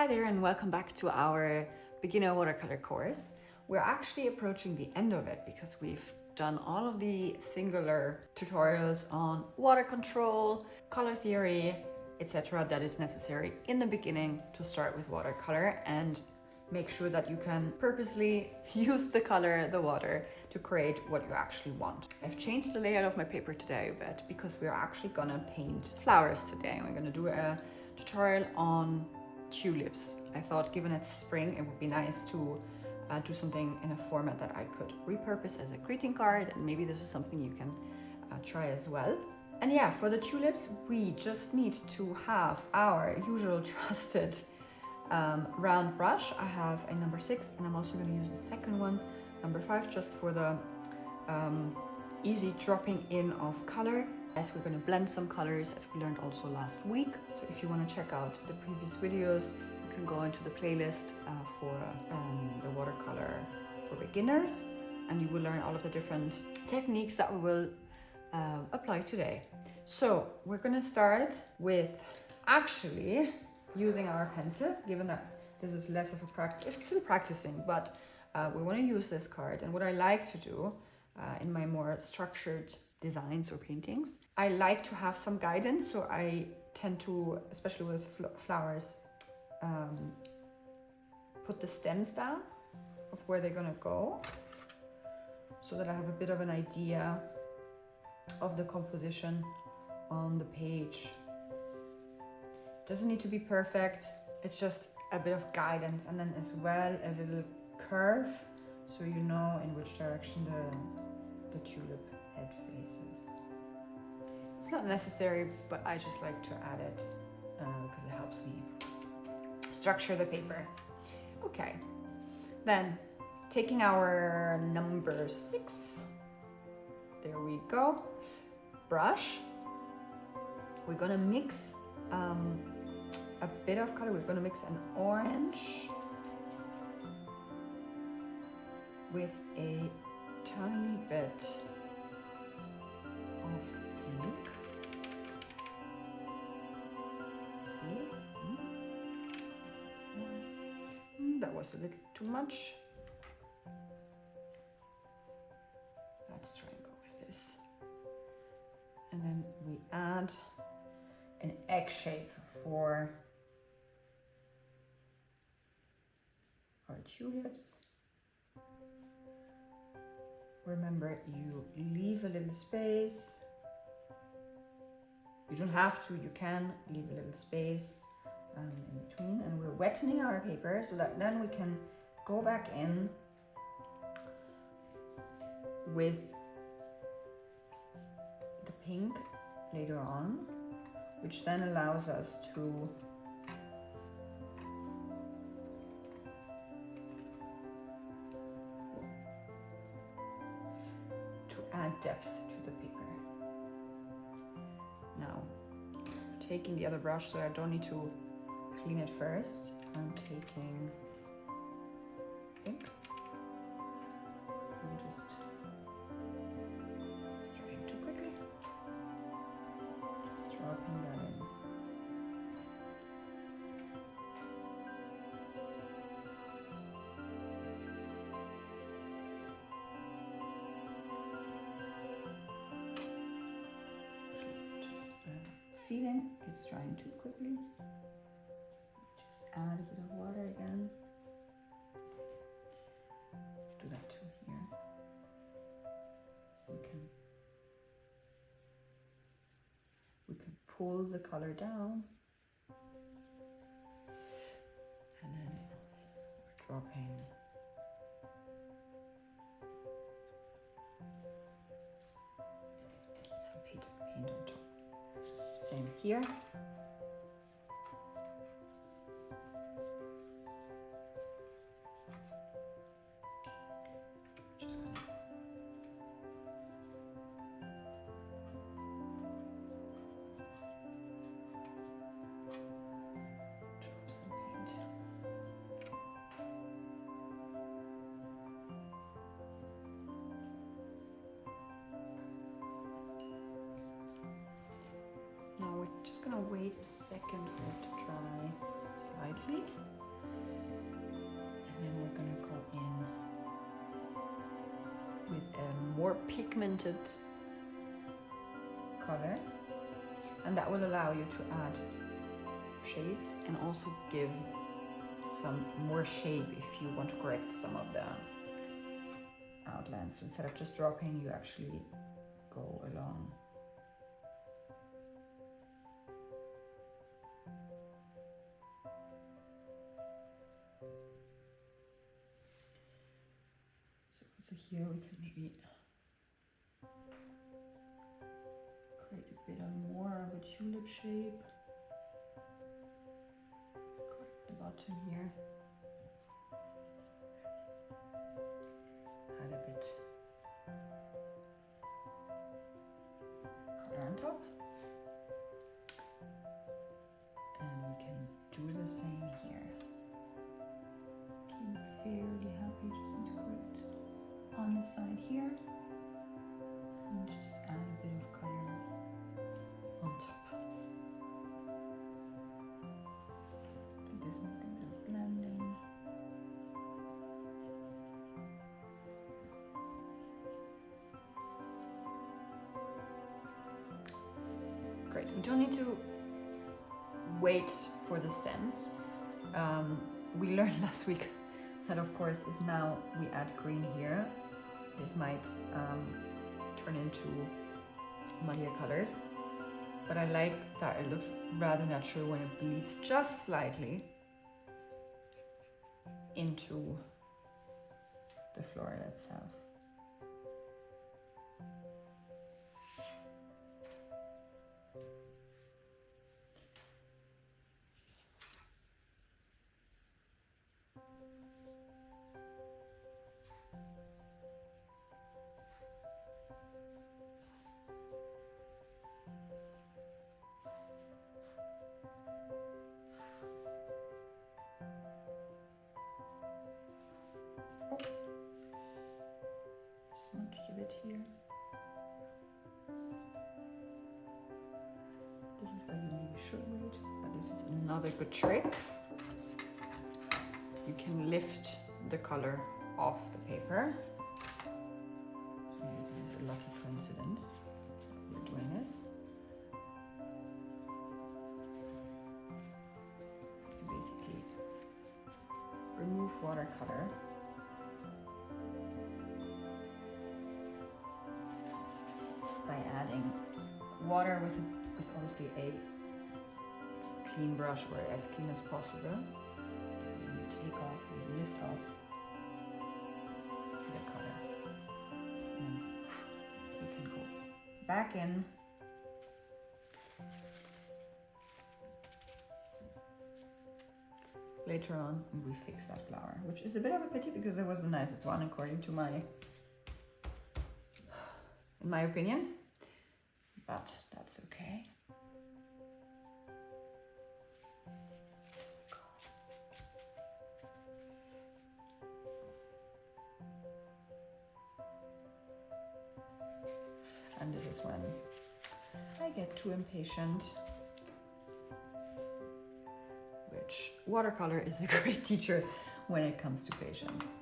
Hi there and welcome back to our beginner watercolor course. We're actually approaching the end of it because we've done all of the singular tutorials on water control, color theory, etc. that is necessary in the beginning to start with watercolor and make sure that you can purposely use the color, the water, to create what you actually want. I've changed the layout of my paper today a bit because we're actually gonna paint flowers today. We're gonna do a tutorial on tulips. I thought given it's spring, it would be nice to do something in a format that I could repurpose as a greeting card, and maybe this is something you can try as well. And yeah, for the tulips, we just need to have our usual trusted round brush. I have a number 6 and I'm also going to use a second one, number 5, just for the easy dropping in of color, as we're going to blend some colors as we learned also last week. So if you want to check out the previous videos, you can go into the playlist for the watercolor for beginners, and you will learn all of the different techniques that we will apply today. So we're going to start with actually using our pencil, given that this is less of a practice. It's still practicing, but we want to use this card. And what I like to do in my more structured designs or paintings, I like to have some guidance. So I tend to, especially with flowers, put the stems down of where they're gonna go, so that I have a bit of an idea of the composition on the page. Doesn't need to be perfect, it's just a bit of guidance, and then as well a little curve so you know in which direction the tulip head faces. It's not necessary, but I just like to add it because it helps me structure the paper. Okay, then taking our number 6, there we go, brush, we're gonna mix a bit of color. We're going to mix an orange with a tiny bit of pink. See? That was a little too much. Let's try and go with this. And then we add an egg shape for our tulips. Remember, you leave a little space. You don't have to, you can leave a little space in between. And we're wetting our paper so that then we can go back in with the pink later on, which then allows us to add depth to the paper. Now, taking the other brush so I don't need to clean it first, I'm taking pink and just trying too quickly. Just dropping that in. Feeling it's drying too quickly. Just add a bit of water again. Do that too here. We can pull the color down, and then we're dropping some paint on top. Same here. Just gonna drop some paint. Now we're just gonna wait a second for it to dry slightly. more pigmented color, and that will allow you to add shades and also give some more shape if you want to correct some of the outlines. So instead of just dropping, you actually go along. So here we can maybe create a bit more of a tulip shape. Correct the bottom here. Add a bit color on top. And we can do the same here. Okay, fairly happy, just need to correct on the side here. And just add a bit of color on top. I think this needs a bit of blending. Great, we don't need to wait for the stems. We learned last week that of course if now we add green here, this might turn into muddier colors. But I like that it looks rather natural when it bleeds just slightly into the floral itself. Smudge a bit here. This is where you maybe should wait, but this is another good trick. You can lift the color off the paper. So maybe this is a lucky coincidence that we're doing this. You basically remove watercolor. By adding water with obviously a clean brush, or as clean as possible. And you take off, you lift off the color. And you can go back in. Later on, and we fix that flower, which is a bit of a pity because it was the nicest one according to in my opinion, but that's okay. And this is when I get too impatient, which watercolor is a great teacher when it comes to patience.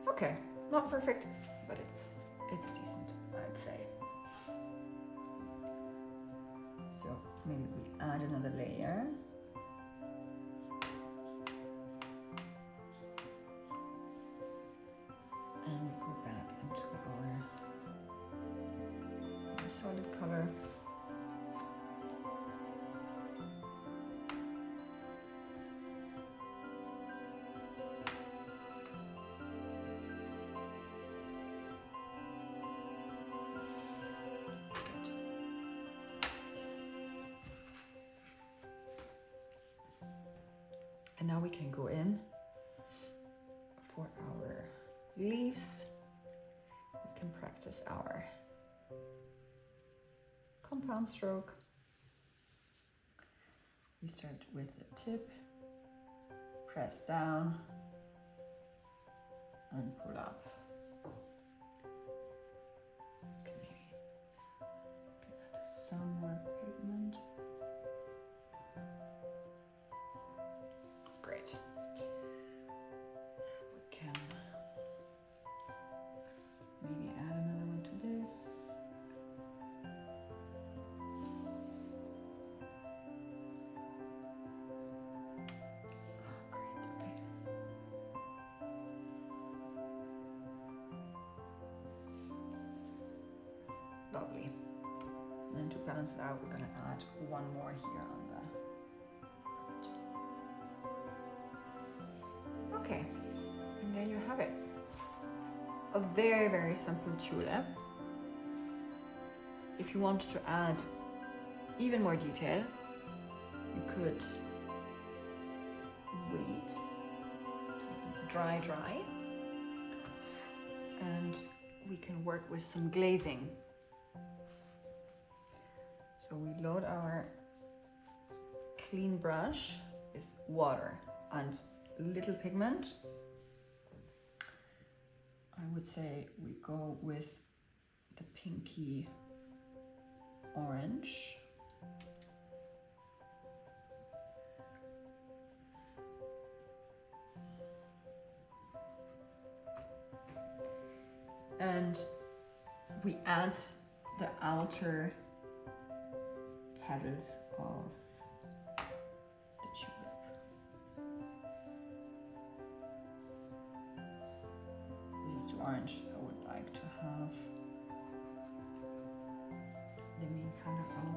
Okay, not perfect, but it's decent, I'd say. So maybe we add another layer. And we go back into our solid color. And now we can go in for our leaves. We can practice our compound stroke. We start with the tip, press down, and pull up. Just can maybe get that some more pigment. Great. then to balance it out, we're gonna add one more here on the. Okay, and there you have it. A very, very simple tulip. If you wanted to add even more detail, you could wait till it's dry, and we can work with some glazing. So we load our clean brush with water and little pigment. I would say we go with the pinky orange. And we add the outer petals of the tulip. This is too orange. I would like to have the main color of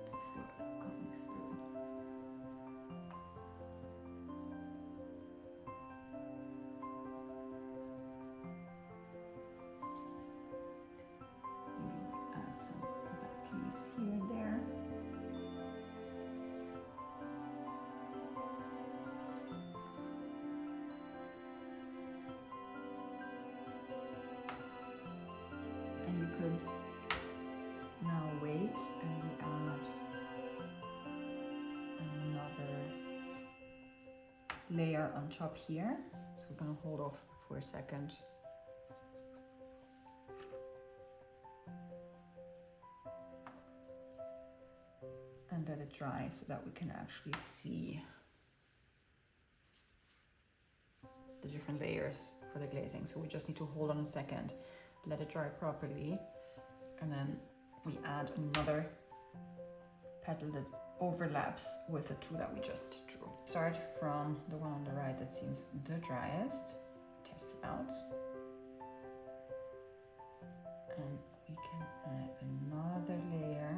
the flower coming through. Maybe we add some back leaves here and there. And you could now wait and we add another layer on top here. So we're gonna hold off for a second. And let it dry so that we can actually see the different layers for the glazing. So we just need to hold on a second, let it dry properly, and then we add another petal that overlaps with the two that we just drew. Start from the one on the right that seems the driest, test it out, and we can add another layer.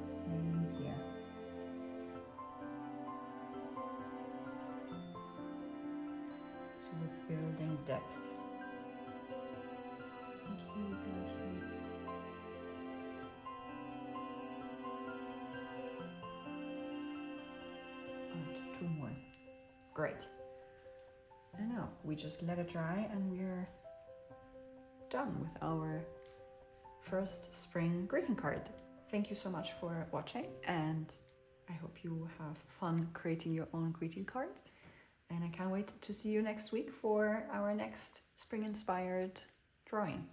Same here. So we're building depth. I think here we can actually add two more. Great. And now we just let it dry and we're done with our first spring greeting card. Thank you so much for watching, and I hope you have fun creating your own greeting card. And I can't wait to see you next week for our next spring-inspired drawing.